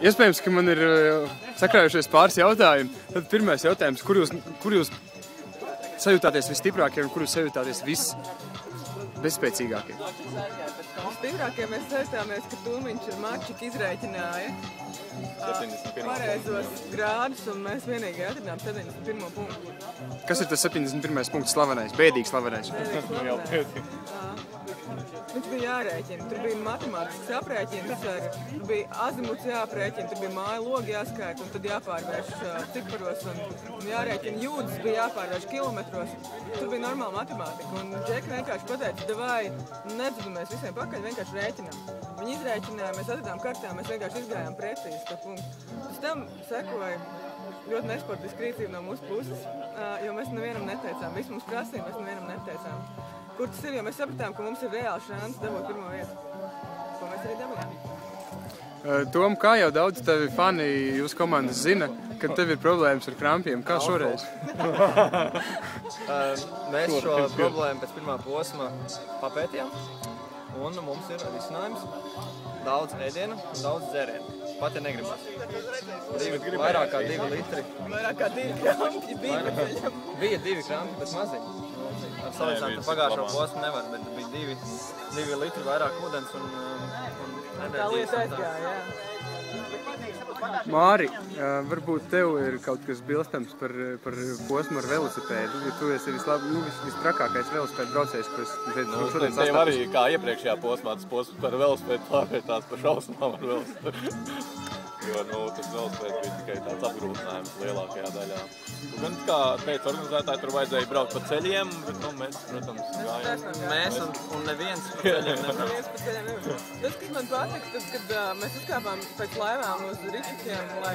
Iespējams, ka man ir sakrājušies pāris jautājumi. Tad pirmais jautājums, kur jūs sajūtāties visstiprākie un kur jūs sajūtāties visbezspēcīgākie? Visstiprākie mēs sajūtāmies, ka Tūmiņš ar Marčiku izrēķināja pareizos grādus, un mēs vienīgi atradām 71. punktu. Kas ir tas 71. punkts slavenais? Bēdīgi slavenais? Viņš bija jārēķina. Tur bija matemātisks aprēķins, tur bija azimuts jāprēķina, tur bija māja logi jāskaita, un tad jāpārvērš ciparos, un jārēķina jūdzes, bija jāpārvērš kilometros. Tur bija normāla matemātika, un Džeka vienkārši pateica, davai, nedzudamies visiem pakaļ, vienkārši rēķinām. Viņi izrēķināja, mēs atradām kartā, mēs vienkārši izgājām precīzi to punktu. Pēc tam sekoja ļoti nesportiska rīcība no mūsu puses, jo mēs nevienam neteicām. Visu mums prasīja, mēs nevienam neteicām. Kur tas ir, jo mēs sapratām, ka mums ir reāli šāns dabūt pirmo vietu, ko mēs arī dabījām. Tom, kā jau daudz tevi fani jūsu komandas zina, kad tev ir problēmas ar krampiem, kā šoreiz? Mēs šo problēmu pēc pirmā posma papētījām, un mums ir risinājums daudz ēdienu un daudz dzērienu. Pat ja negribas. Vairāk kā 2 litri. Vairāk kā 2 krampi bija. Bija 2 krampi, bet maziņi. Ar salīdzināt ar pagājušo posmu nevar, bet bija 2 litri vairāk ūdens un enerģijas. Tā lieta aizgāja, jā. Māri, varbūt tev ir kaut kas bilstams par posmu ar velosipēdu, jo tu esi vistrakākais velosipēdu braucējs, ko es šodien sastāpšu. Tev arī kā iepriekšējā posmā, tas posms par velosipēdu pārvērtās par šausmām ar velosipēdu. Jo, tas velosipēds bija tikai tāds apgrūtinājums lielākajā daļā. Gan, kā teica organizētāji, tur vajadzēja braukt pa ceļiem, bet, mēs, protams, gājām. Mēs un neviens pa ceļiem nebrauc. Tas, kas man patika, tad, kad mēs uzkāpām pēc laivām uz ričikiem, lai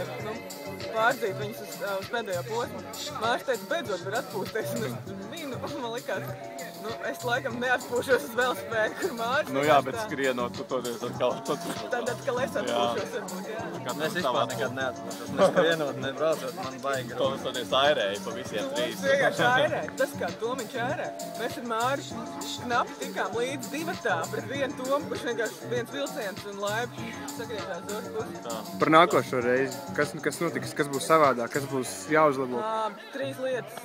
pārdzītu viņus uz pēdējo posmu, Mārs teica, beidzot var atpūsties, un es vīnu, man likās, es laikam neatpūšos uz velosipēdu, kur Mārs. Jā, bet skrienot, tu toties atkal. Tad atkal es atpūšos, varbūt, jā. Es vispār nekad neatpūšos, ne skrienot, ne braucot, man baigi. To mēs toties airēja pa visiem 3. Mums vienkārši airē, tas kā Tomiņš airē. Mēs ar Māri knapi tikām līdz divatā pret vienu Tomu, kurš vienkārši viens vilciens un laiva sagriežās otru pusi. Par nākošo reizi, kas notiks, kas būs savādāk, kas būs jāuzlabo? 3 lietas.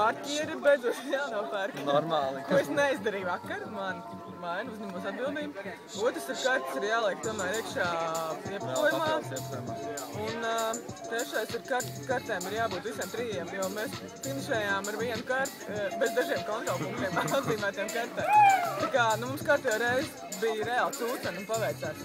Marķieri beidzot jānopērk. Normāli. Ko es neizdarīju vakar, man uzņemos atbildību. Otrs ir kartes, ir jāliek tomēr iekšā iepakojumā. Un trešais ir kartēm ir jābūt visiem 3, jo mēs finišējām ar vienu karti, bez dažiem kontrolpunktiem atzīmētiem kartēm. Tā kā mums kārtējo reizi bija reāli cūceni un paveicās.